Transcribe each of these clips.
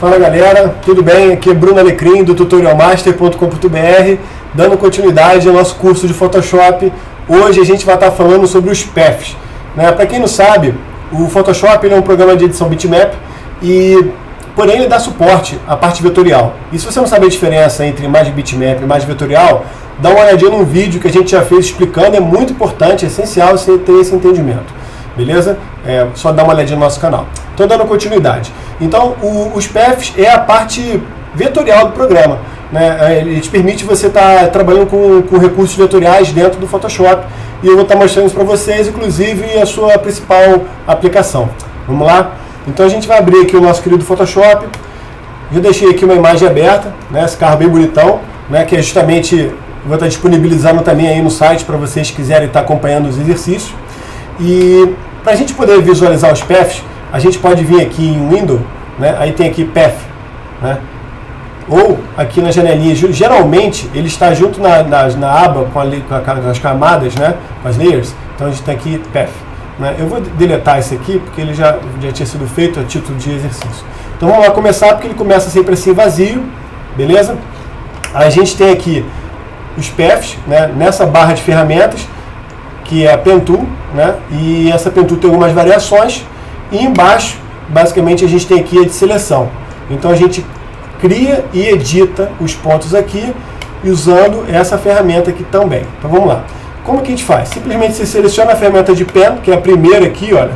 Fala galera, tudo bem? Aqui é Bruno Alecrim do tutorialmaster.com.br, dando continuidade ao nosso curso de Photoshop. Hoje a gente vai estar falando sobre os paths, né? Para quem não sabe, o Photoshop ele é um programa de edição bitmap porém ele dá suporte à parte vetorial. E se você não sabe a diferença entre imagem bitmap e imagem vetorial, dá uma olhadinha num vídeo que a gente já fez explicando, é muito importante, é essencial você ter esse entendimento. Beleza? Só dá uma olhadinha no nosso canal. Estou dando continuidade. Então, os paths é a parte vetorial do programa, né? Ele te permite você estar trabalhando com recursos vetoriais dentro do Photoshop. E eu vou estar mostrando isso para vocês, inclusive a sua principal aplicação. Vamos lá? Então a gente vai abrir aqui o nosso querido Photoshop. Eu deixei aqui uma imagem aberta, né? Esse carro bem bonitão, né? Que é justamente, vou estar disponibilizando também aí no site para vocês que quiserem estar acompanhando os exercícios. E para a gente poder visualizar os paths, a gente pode vir aqui em Window, né? Aí tem aqui Path, né? Ou aqui na janelinha, geralmente ele está junto na aba com as camadas, né? Com as layers. Então a gente tem aqui Path, né? Eu vou deletar esse aqui porque ele já tinha sido feito a título de exercício. Então vamos lá começar, porque ele começa sempre assim vazio, beleza? A gente tem aqui os paths, né? Nessa barra de ferramentas, que é a Pen Tool, né? E essa Pen Tool tem algumas variações. E embaixo, basicamente, a gente tem aqui a de seleção. Então a gente cria e edita os pontos aqui usando essa ferramenta aqui também. Então vamos lá. Como que a gente faz? Simplesmente você seleciona a ferramenta de Pen, que é a primeira aqui, olha.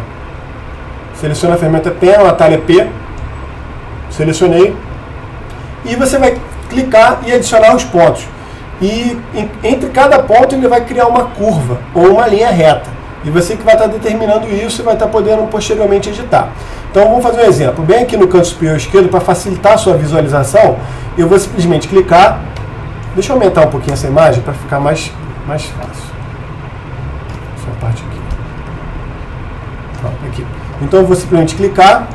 Seleciona a ferramenta Pen, o atalho é P. Selecionei. E você vai clicar e adicionar os pontos. E entre cada ponto ele vai criar uma curva ou uma linha reta. E você que vai estar determinando isso e vai estar podendo posteriormente editar. Então vamos fazer um exemplo. Bem aqui no canto superior esquerdo, para facilitar a sua visualização, eu vou simplesmente clicar. Deixa eu aumentar um pouquinho essa imagem para ficar mais fácil. Essa parte aqui. Pronto, aqui. Então eu vou simplesmente clicar.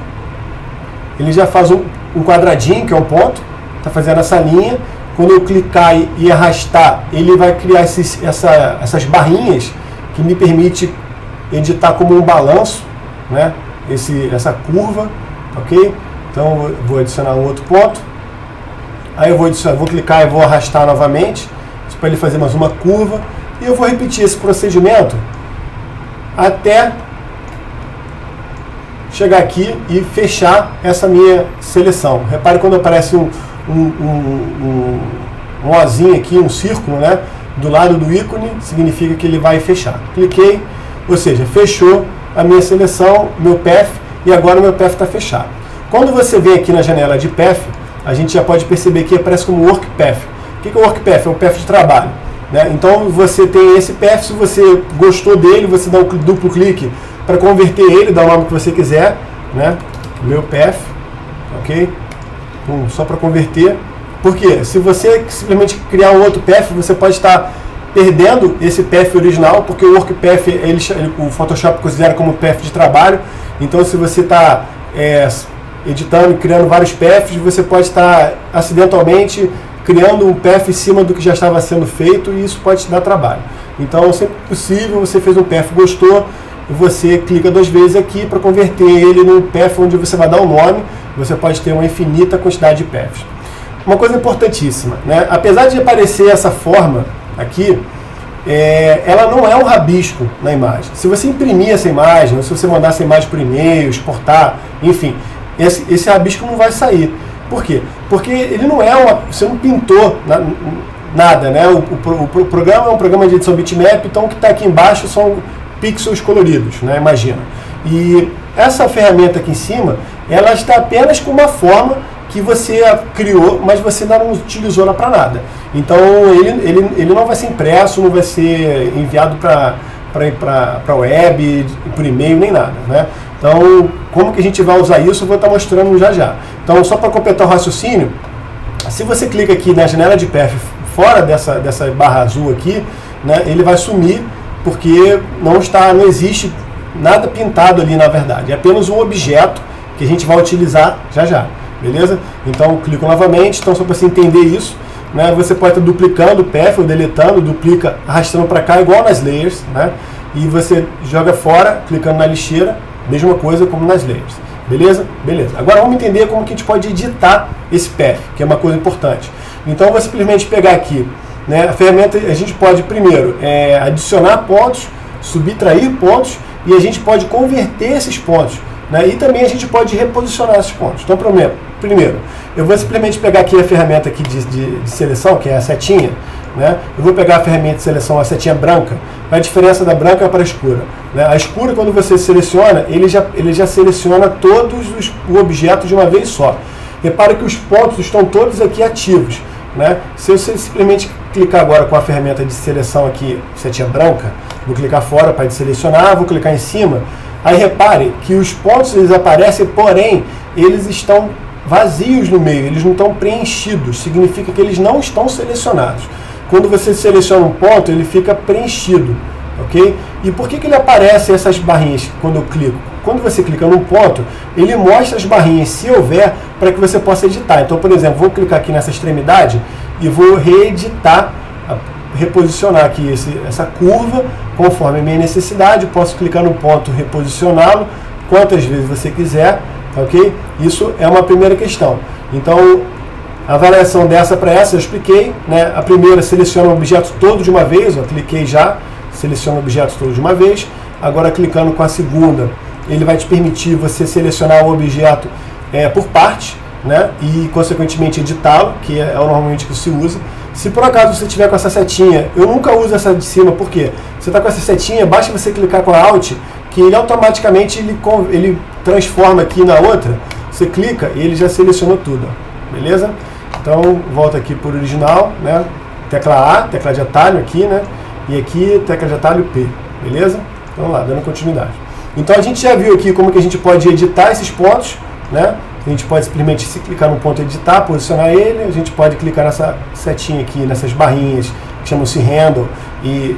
Ele já faz um quadradinho, que é um ponto. Está fazendo essa linha. Quando eu clicar e arrastar, ele vai criar essas barrinhas que me permite editar como um balanço, né? Essa curva, ok? Então eu vou adicionar um outro ponto. Aí eu vou clicar e vou arrastar novamente para ele fazer mais uma curva. E eu vou repetir esse procedimento até chegar aqui e fechar essa minha seleção. Repare quando aparece um ozinho aqui, um círculo, né? Do lado do ícone, significa que ele vai fechar. Cliquei, ou seja, fechou a minha seleção, meu path, e agora o meu path está fechado. Quando você vem aqui na janela de path, a gente já pode perceber que aparece como work path. O que é o work path? É o path de trabalho, né? Então você tem esse path, se você gostou dele, você dá um duplo clique para converter ele, dá o nome que você quiser, né? Meu path, ok? Só para converter. Porque se você simplesmente criar um outro path, você pode estar perdendo esse path original, porque o work path o Photoshop considera como path de trabalho. Então se você está editando e criando vários paths, você pode estar acidentalmente criando um path em cima do que já estava sendo feito, e isso pode te dar trabalho. Então, sempre possível, você fez um path, gostou, você clica 2 vezes aqui para converter ele num path onde você vai dar um nome. Você pode ter uma infinita quantidade de paths. Uma coisa importantíssima, né? Apesar de aparecer essa forma aqui, ela não é um rabisco na imagem. Se você imprimir essa imagem, ou se você mandar essa imagem por e-mail, exportar, enfim, esse rabisco não vai sair. Por quê? Porque ele não é você não pintou nada, né? O programa é um programa de edição bitmap, então o que está aqui embaixo são pixels coloridos, né? Imagina. E essa ferramenta aqui em cima, ela está apenas com uma forma que você criou, mas você ainda não utilizou ela para nada. Então ele não vai ser impresso, não vai ser enviado para a web, por e-mail, nem nada, né? Então, como que a gente vai usar isso, eu vou estar mostrando já. Então, só para completar o raciocínio, se você clica aqui na janela de path fora dessa barra azul aqui, né, ele vai sumir, porque não existe nada pintado ali na verdade. É apenas um objeto que a gente vai utilizar já. Beleza? Então, clico novamente. Então, só para você entender isso, né, você pode estar duplicando o path, ou deletando, duplica, arrastando para cá, igual nas layers, né? E você joga fora, clicando na lixeira, mesma coisa como nas layers. Beleza? Beleza. Agora vamos entender como que a gente pode editar esse path, que é uma coisa importante. Então eu vou simplesmente pegar aqui, né, a ferramenta, a gente pode primeiro adicionar pontos, subtrair pontos, e a gente pode converter esses pontos, né, e também a gente pode reposicionar esses pontos. Então primeiro eu vou simplesmente pegar aqui a ferramenta aqui de seleção, que é a setinha, né? Eu vou pegar a ferramenta de seleção, a setinha branca, a diferença da branca para a escura, né? A escura, quando você seleciona, ele já seleciona todos o objeto de uma vez só. Repare que os pontos estão todos aqui ativos, né? Se eu simplesmente clicar agora com a ferramenta de seleção aqui, setinha branca, vou clicar fora para selecionar, vou clicar em cima, aí repare que os pontos eles aparecem, porém eles estão vazios no meio, eles não estão preenchidos, significa que eles não estão selecionados. Quando você seleciona um ponto, ele fica preenchido, ok? E por que ele aparece essas barrinhas quando eu clico? Quando você clica num ponto, ele mostra as barrinhas, se houver, para que você possa editar. Então, por exemplo, vou clicar aqui nessa extremidade e vou reeditar, reposicionar aqui essa curva conforme a minha necessidade. Posso clicar no ponto, reposicioná-lo quantas vezes você quiser, ok? Isso é uma primeira questão. Então, a variação dessa para essa eu expliquei, né? A primeira seleciona o objeto todo de uma vez, ó, cliquei já, seleciona o objeto todo de uma vez. Agora clicando com a segunda, ele vai te permitir você selecionar o objeto por parte, né? E consequentemente editá-lo, que é normalmente que se usa. Se por acaso você tiver com essa setinha, eu nunca uso essa de cima, por quê? Você está com essa setinha, basta você clicar com a Alt, que ele automaticamente ele transforma aqui na outra. Você clica e ele já selecionou tudo, ó. Beleza? Então, volta aqui para o original, né? Tecla A, tecla de atalho aqui, né? E aqui, tecla de atalho P, beleza? Então, vamos lá, dando continuidade. Então, a gente já viu aqui como que a gente pode editar esses pontos, né? A gente pode simplesmente, se clicar no ponto editar, posicionar ele. A gente pode clicar nessa setinha aqui, nessas barrinhas, que chamam-se handle, e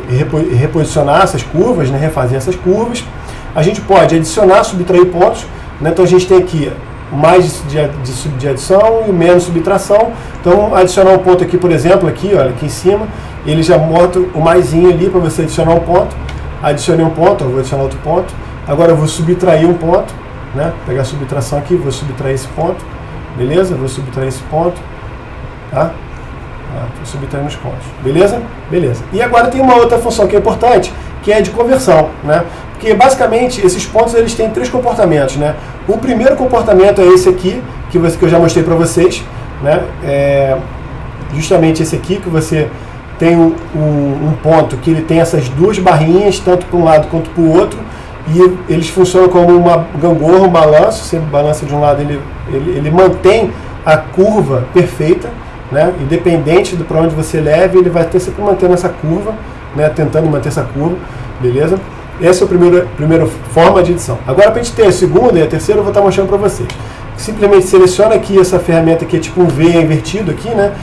reposicionar essas curvas, né? Refazer essas curvas. A gente pode adicionar, subtrair pontos, né? Então, a gente tem aqui mais de adição e menos subtração. Então, adicionar um ponto aqui, por exemplo, aqui, olha, aqui em cima, ele já bota o maisinho ali para você adicionar um ponto. Adicionei um ponto, eu vou adicionar outro ponto. Agora eu vou subtrair um ponto, né? Pegar a subtração aqui, vou subtrair esse ponto, beleza? Vou subtrair esse ponto, tá? Estou subtraindo os pontos, beleza? Beleza. E agora tem uma outra função que é importante, que é de conversão, né? Porque basicamente esses pontos eles têm três comportamentos, né? O primeiro comportamento é esse aqui, que eu já mostrei para vocês, né? Justamente esse aqui, que você tem um ponto que ele tem essas duas barrinhas, tanto para um lado quanto para o outro, e eles funcionam como uma gangorra, um balanço. Você balança de um lado, ele mantém a curva perfeita, né? Independente de para onde você leve, ele vai ter sempre mantendo essa curva, né? Tentando manter essa curva, beleza? Essa é a primeira forma de edição. Agora, para a gente ter a segunda e a terceira, eu vou estar mostrando para vocês. Simplesmente seleciona aqui essa ferramenta que é tipo um V invertido aqui, né?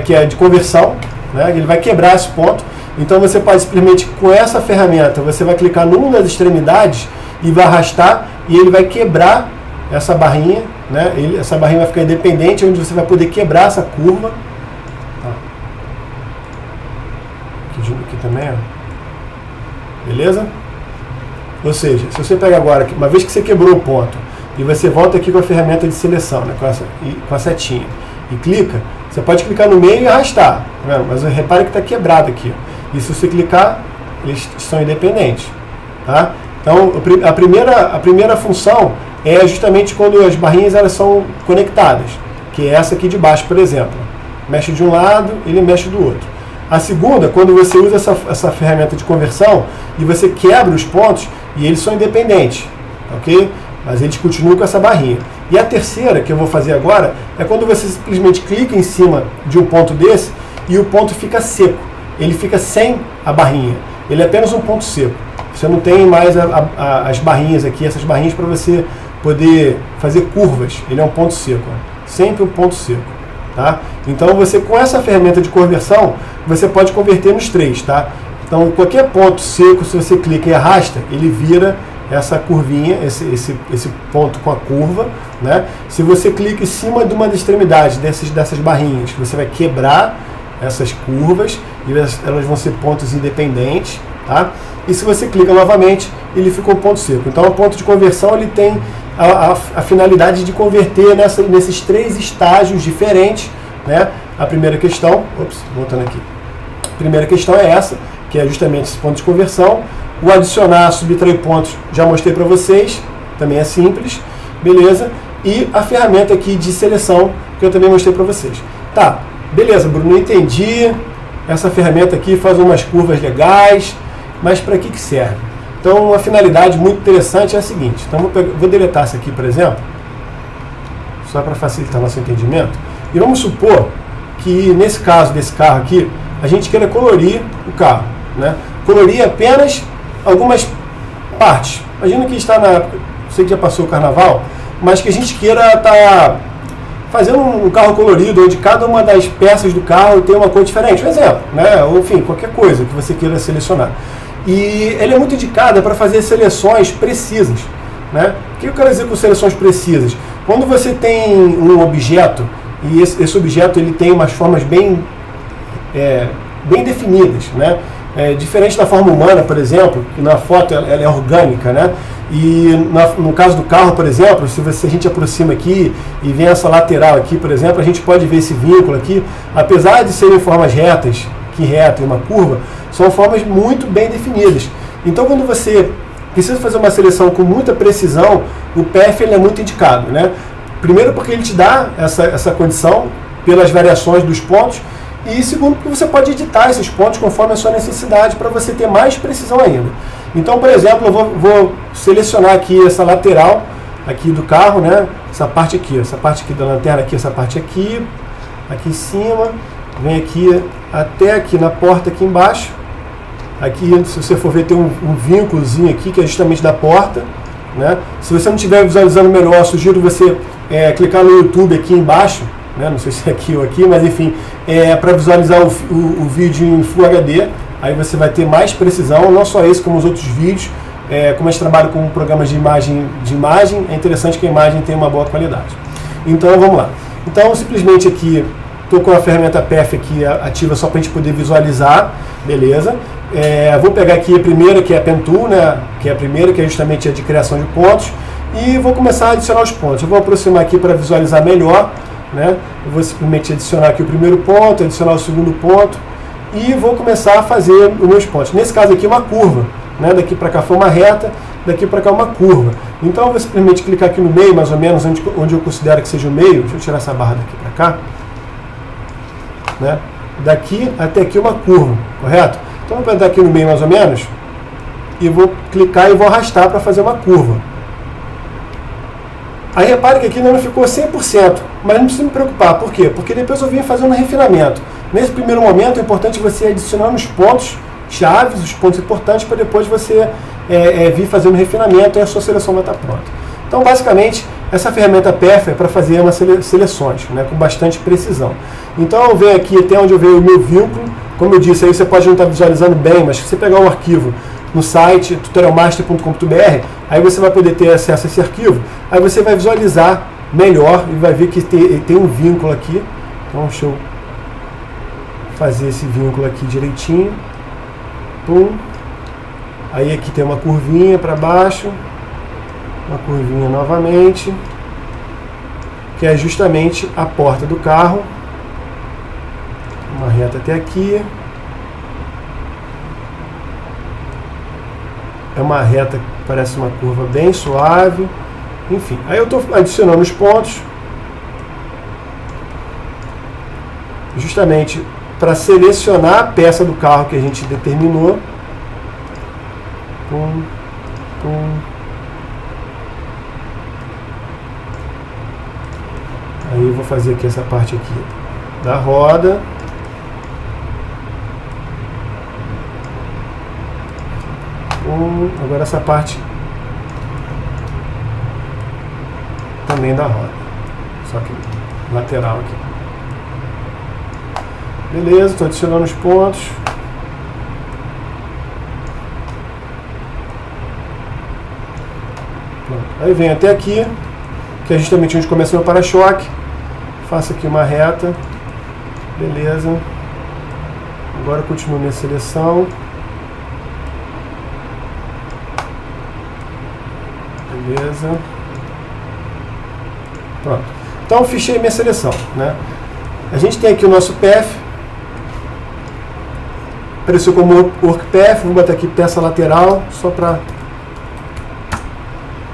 Que é de conversão, né? Ele vai quebrar esse ponto. Então você pode simplesmente, com essa ferramenta, você vai clicar numa das extremidades e vai arrastar, e ele vai quebrar essa barrinha, né? Essa barrinha vai ficar independente, onde você vai poder quebrar essa curva. Tá. Aqui também, ó. Beleza? Ou seja, se você pega agora, uma vez que você quebrou o ponto, e você volta aqui com a ferramenta de seleção, né, com a setinha, e clica, você pode clicar no meio e arrastar, tá vendo? Mas repare que está quebrado aqui. E se você clicar, eles são independentes. Tá? Então, a primeira função é justamente quando as barrinhas elas são conectadas, que é essa aqui de baixo, por exemplo. Mexe de um lado, ele mexe do outro. A segunda, quando você usa essa ferramenta de conversão e você quebra os pontos e eles são independentes, ok? Mas eles continuam com essa barrinha. E a terceira, que eu vou fazer agora, é quando você simplesmente clica em cima de um ponto desse e o ponto fica seco. Ele fica sem a barrinha. Ele é apenas um ponto seco. Você não tem mais as barrinhas aqui, essas barrinhas para você poder fazer curvas. Ele é um ponto seco. Ó. Sempre um ponto seco. Tá? Então você, com essa ferramenta de conversão, você pode converter nos três. Tá? Então qualquer ponto seco, se você clica e arrasta, ele vira essa curvinha, esse ponto com a curva, né? Se você clica em cima de uma das extremidades dessas barrinhas, você vai quebrar essas curvas e elas vão ser pontos independentes, tá? E se você clica novamente, ele fica um ponto seco. Então o ponto de conversão ele tem a finalidade de converter nesses 3 estágios diferentes, né? A primeira questão, voltando aqui. A primeira questão é essa, que é justamente esse ponto de conversão. O adicionar, subtrair pontos, já mostrei para vocês, também é simples, beleza? E a ferramenta aqui de seleção, que eu também mostrei para vocês. Tá, beleza, Bruno, entendi. Essa ferramenta aqui faz umas curvas legais, mas para que serve? Então, uma finalidade muito interessante é a seguinte. Então, vou deletar essa aqui, por exemplo, só para facilitar nosso entendimento. E vamos supor que, nesse caso desse carro aqui, a gente queira colorir o carro, né? Colorir apenas algumas partes. Imagina que está na época, sei que já passou o carnaval, mas que a gente queira estar fazendo um carro colorido, onde cada uma das peças do carro tem uma cor diferente, um exemplo, né? Ou, enfim, qualquer coisa que você queira selecionar. E ele é muito indicado para fazer seleções precisas, né? O que eu quero dizer com seleções precisas? Quando você tem um objeto, e esse objeto ele tem umas formas bem definidas, né? Diferente da forma humana, por exemplo, que na foto ela é orgânica, né? E no caso do carro, por exemplo, se a gente aproxima aqui e vem essa lateral aqui, por exemplo, a gente pode ver esse vínculo aqui, apesar de serem formas retas, que reta e uma curva, são formas muito bem definidas. Então, quando você precisa fazer uma seleção com muita precisão, o PEF ele é muito indicado, né? Primeiro porque ele te dá essa condição pelas variações dos pontos, e segundo porque você pode editar esses pontos conforme a sua necessidade para você ter mais precisão ainda. Então, por exemplo, eu vou selecionar aqui essa lateral aqui do carro, né? Essa parte aqui da lanterna aqui, essa parte aqui em cima, vem aqui até aqui na porta aqui embaixo. Aqui, se você for ver, tem um vínculozinho aqui que é justamente da porta, né? Se você não estiver visualizando melhor, eu sugiro você clicar no YouTube aqui embaixo, né? Não sei se é aqui ou aqui, mas enfim, para visualizar o vídeo em Full HD. Aí você vai ter mais precisão, não só esse, como os outros vídeos. Como a gente trabalha com programas de imagem, é interessante que a imagem tenha uma boa qualidade. Então vamos lá. Então simplesmente aqui, estou com a ferramenta PEF aqui ativa só para a gente poder visualizar, beleza? Vou pegar aqui a primeira, que é a Pen Tool, né? Que é a primeira, que é justamente a de criação de pontos, e vou começar a adicionar os pontos. Eu vou aproximar aqui para visualizar melhor, né? Eu vou simplesmente adicionar aqui o primeiro ponto, adicionar o segundo ponto, e vou começar a fazer os meus pontos. Nesse caso aqui, uma curva, né? Daqui para cá foi uma reta, daqui para cá uma curva. Então eu vou simplesmente clicar aqui no meio, mais ou menos, onde eu considero que seja o meio. Deixa eu tirar essa barra daqui para cá, né? Daqui até aqui uma curva, correto? Então eu vou pegar aqui no meio mais ou menos e vou clicar e vou arrastar para fazer uma curva. Aí repare que aqui ainda não ficou 100%, mas não precisa me preocupar. Por quê? Porque depois eu vim fazendo um refinamento. Nesse primeiro momento é importante você adicionar os pontos chaves, os pontos importantes, para depois você vir fazendo o refinamento e a sua seleção vai estar pronta. Então basicamente essa ferramenta PEF é para fazer umas seleções, né, com bastante precisão. Então eu venho aqui até onde eu vejo o meu vínculo. Como eu disse, aí você pode não estar visualizando bem, mas se você pegar um arquivo no site tutorialmaster.com.br, aí você vai poder ter acesso a esse arquivo, aí você vai visualizar melhor e vai ver que tem um vínculo aqui. Então deixa eu fazer esse vínculo aqui direitinho. Pum. Aí aqui tem uma curvinha para baixo, uma curvinha novamente, que é justamente a porta do carro. Uma reta até aqui. É uma reta que parece uma curva bem suave. Enfim, aí eu estou adicionando os pontos justamente para selecionar a peça do carro que a gente determinou. Pum, pum. Aí eu vou fazer aqui essa parte aqui da roda. Agora essa parte também da roda, só que lateral aqui. Beleza, estou adicionando os pontos. Pronto. Aí vem até aqui, que é justamente onde começa o meu para-choque. Faço aqui uma reta. Beleza. Agora eu continuo minha seleção. Beleza. Pronto. Então fechei minha seleção, né? A gente tem aqui o nosso path. Apareceu como work path. Vou botar aqui peça lateral, só para...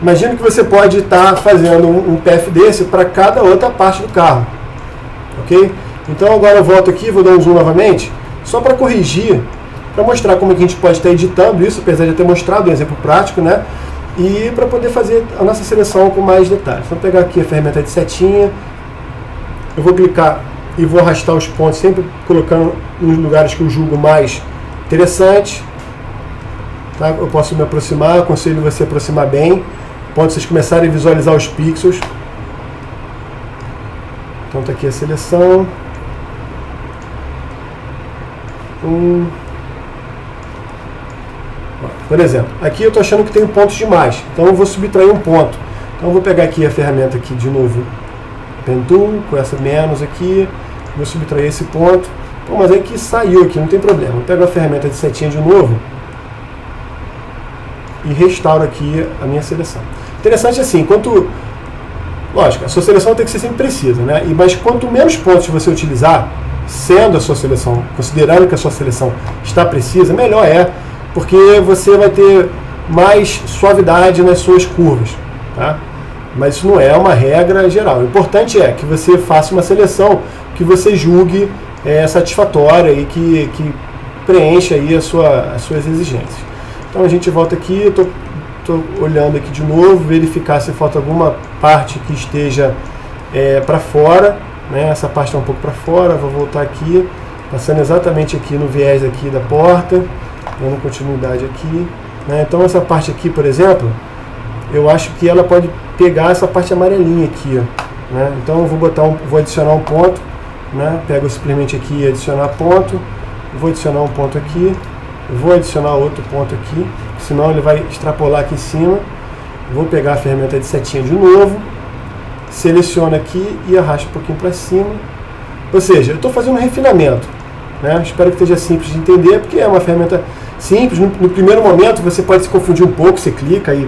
Imagina que você pode estar fazendo um path desse para cada outra parte do carro, ok? Então agora eu volto aqui, vou dar um zoom novamente, só para corrigir, para mostrar como é que a gente pode estar editando isso, apesar de eu ter mostrado um exemplo prático, né? E para poder fazer a nossa seleção com mais detalhes. Vou pegar aqui a ferramenta de setinha, eu vou clicar e vou arrastar os pontos, sempre colocando nos lugares que eu julgo mais interessantes. Tá? Eu posso me aproximar, aconselho você a aproximar bem, quando vocês começarem a visualizar os pixels. Então está aqui a seleção. Por exemplo, aqui eu estou achando que tem pontos demais, então eu vou subtrair um ponto. Então eu vou pegar aqui a ferramenta aqui de novo, Pen Tool, com essa menos aqui, vou subtrair esse ponto. Pô, mas aí que saiu aqui, não tem problema. Eu pego a ferramenta de setinha de novo e restauro aqui a minha seleção. Interessante assim, lógico, a sua seleção tem que ser sempre precisa, né? Mas quanto menos pontos você utilizar, sendo a sua seleção, considerando que a sua seleção está precisa, melhor é, porque você vai ter mais suavidade nas suas curvas, tá? Mas isso não é uma regra geral. O importante é que você faça uma seleção que você julgue satisfatória e que preencha aí as suas exigências. Então a gente volta aqui, eu estou olhando aqui de novo, verificar se falta alguma parte que esteja para fora, né? Essa parte está um pouco para fora, vou voltar aqui, passando exatamente aqui no viés aqui da porta, dando continuidade aqui, né? Então essa parte aqui, por exemplo, eu acho que ela pode pegar essa parte amarelinha aqui, ó, né? Então eu vou adicionar um ponto, né? Pego simplesmente aqui adicionar ponto, vou adicionar um ponto aqui, vou adicionar outro ponto aqui, senão ele vai extrapolar aqui em cima. Vou pegar a ferramenta de setinha de novo, seleciono aqui e arrasto um pouquinho para cima. Ou seja, eu estou fazendo um refinamento, né? Espero que esteja simples de entender, porque é uma ferramenta simples. No primeiro momento você pode se confundir um pouco, você clica e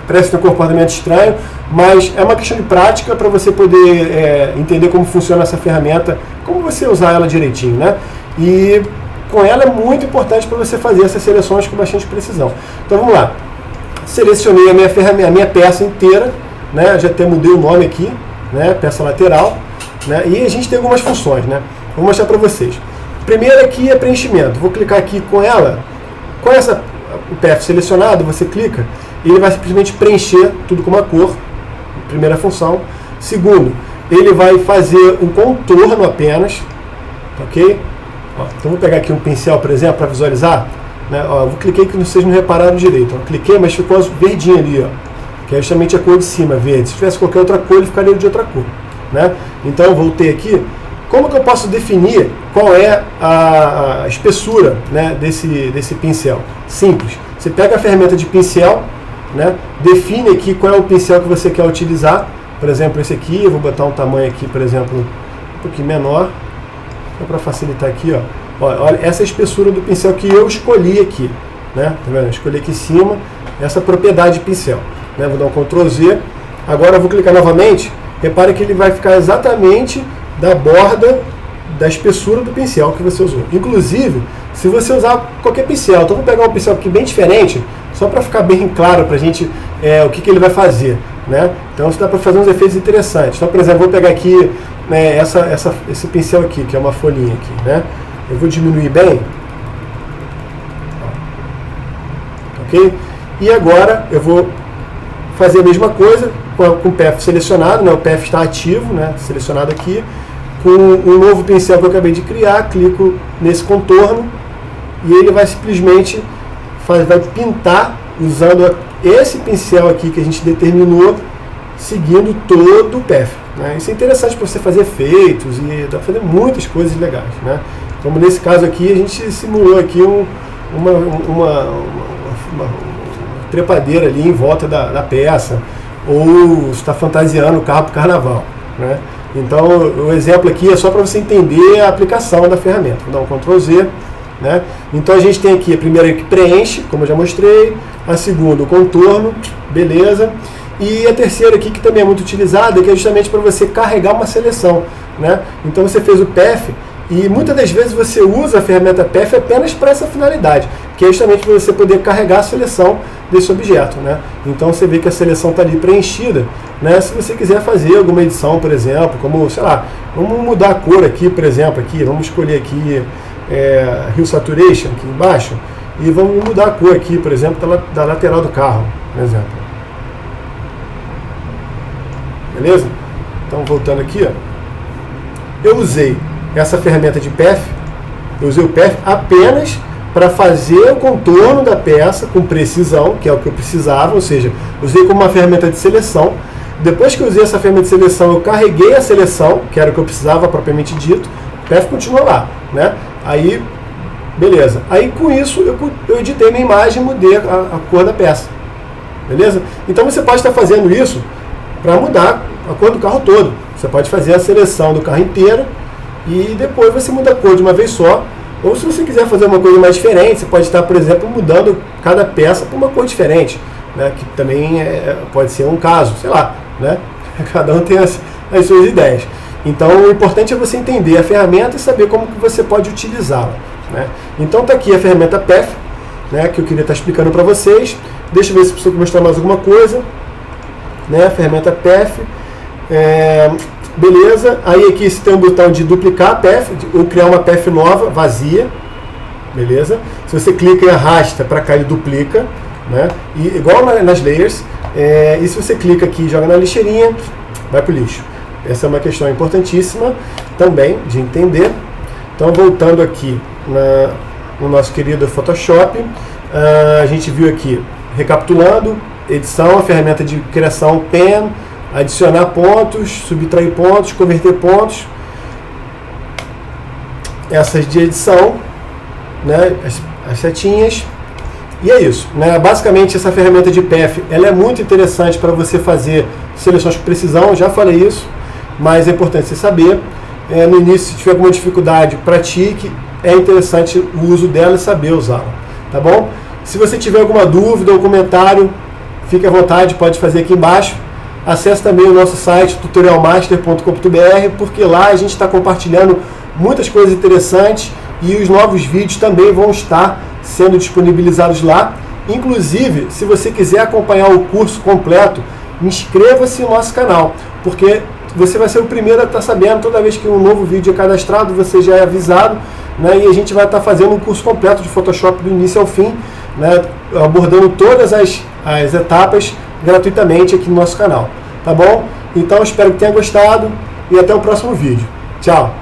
parece ter um comportamento estranho, mas é uma questão de prática para você poder entender como funciona essa ferramenta, como você usar ela direitinho, né? E com ela é muito importante para você fazer essas seleções com bastante precisão. Então vamos lá. Selecionei a minha peça inteira, né? Já até mudei o nome aqui, né? Peça lateral, né? E a gente tem algumas funções, né? Vou mostrar para vocês. Primeiro aqui é preenchimento. Vou clicar aqui com ela, com o path selecionado, você clica e ele vai simplesmente preencher tudo com uma cor. Primeira função. Segundo, ele vai fazer um contorno apenas, ok? Ó, então vou pegar aqui um pincel, por exemplo, para visualizar, né? Ó, eu cliquei que vocês não repararam direito. Ó, cliquei, mas ficou verdinho ali, ó, que é justamente a cor de cima, verde. Se tivesse qualquer outra cor, ele ficaria de outra cor, né? Então eu voltei aqui. Como que eu posso definir qual é a espessura, né, desse pincel? Simples. Você pega a ferramenta de pincel, né, define aqui qual é o pincel que você quer utilizar. Por exemplo, esse aqui, eu vou botar um tamanho aqui, por exemplo, um pouquinho menor, só para facilitar aqui, ó. Olha, essa é a espessura do pincel que eu escolhi aqui, né? Tá vendo? Eu escolhi aqui em cima essa propriedade de pincel, né? Vou dar um Ctrl Z. Agora eu vou clicar novamente. Repare que ele vai ficar exatamente da borda da espessura do pincel que você usou. Inclusive, se você usar qualquer pincel, então vou pegar um pincel aqui bem diferente, só para ficar bem claro para a gente o que ele vai fazer, né? Então isso dá para fazer uns efeitos interessantes. Então, por exemplo, vou pegar aqui esse pincel aqui, que é uma folhinha aqui, né? Eu vou diminuir bem, ok? E agora eu vou fazer a mesma coisa com o path selecionado, né? O path está ativo, né? Selecionado aqui. Com um novo pincel que eu acabei de criar, clico nesse contorno e ele vai simplesmente vai pintar usando esse pincel aqui que a gente determinou, seguindo todo o path, né? Isso é interessante para você fazer efeitos e dá para fazer muitas coisas legais, né? Como nesse caso aqui, a gente simulou aqui uma trepadeira ali em volta da peça, ou está fantasiando o carro para o carnaval, né? Então o exemplo aqui é só para você entender a aplicação da ferramenta. Vou dar um Ctrl Z, né? Então a gente tem aqui a primeira que preenche, como eu já mostrei, a segunda o contorno, beleza. E a terceira aqui, que também é muito utilizada, que é justamente para você carregar uma seleção, né? Então você fez o path e muitas das vezes você usa a ferramenta path apenas para essa finalidade, que é justamente para você poder carregar a seleção desse objeto, né? Então você vê que a seleção está ali preenchida, né? Se você quiser fazer alguma edição, por exemplo, como, sei lá, vamos mudar a cor aqui, por exemplo, aqui, vamos escolher aqui Hue Saturation aqui embaixo e vamos mudar a cor aqui, por exemplo, da lateral do carro, por exemplo. Beleza? Então, voltando aqui, ó, eu usei essa ferramenta de path, eu usei o path apenas para fazer o contorno da peça com precisão, que é o que eu precisava, ou seja, usei como uma ferramenta de seleção. Depois que eu usei essa ferramenta de seleção, eu carreguei a seleção, que era o que eu precisava propriamente dito, o path continua lá, né? Aí, beleza. Aí com isso eu editei minha imagem e mudei a cor da peça, beleza? Então você pode estar fazendo isso para mudar a cor do carro todo. Você pode fazer a seleção do carro inteiro e depois você muda a cor de uma vez só. Ou se você quiser fazer uma coisa mais diferente, você pode estar, por exemplo, mudando cada peça para uma cor diferente, né? Que também pode ser um caso, sei lá, né? Cada um tem as suas ideias. Então o importante é você entender a ferramenta e saber como que você pode utilizá-la, né? Então está aqui a ferramenta path, né? Que eu queria estar explicando para vocês. Deixa eu ver se preciso mostrar mais alguma coisa, né? Ferramenta path, beleza. Aí aqui você tem um botão de duplicar a path ou criar uma path nova, vazia, beleza. Se você clica e arrasta para cá, ele duplica, né? E igual nas layers, e se você clica aqui e joga na lixeirinha, vai para o lixo. Essa é uma questão importantíssima também de entender. Então, voltando aqui no nosso querido Photoshop, a gente viu aqui, recapitulando, edição, a ferramenta de criação pen, adicionar pontos, subtrair pontos, converter pontos, essas de edição, né, as setinhas, e é isso, né? Basicamente essa ferramenta de path, ela é muito interessante para você fazer seleções com precisão, já falei isso, mas é importante você saber. No início, se tiver alguma dificuldade, pratique, é interessante o uso dela e saber usá-la, tá bom? Se você tiver alguma dúvida ou comentário, fique à vontade, pode fazer aqui embaixo. Acesse também o nosso site tutorialmaster.com.br, porque lá a gente está compartilhando muitas coisas interessantes e os novos vídeos também vão estar sendo disponibilizados lá. Inclusive, se você quiser acompanhar o curso completo, inscreva-se no nosso canal, porque você vai ser o primeiro a estar sabendo. Toda vez que um novo vídeo é cadastrado, você já é avisado, né? E a gente vai estar fazendo um curso completo de Photoshop do início ao fim, né? Abordando todas as etapas gratuitamente aqui no nosso canal, tá bom? Então espero que tenha gostado e até o próximo vídeo. Tchau!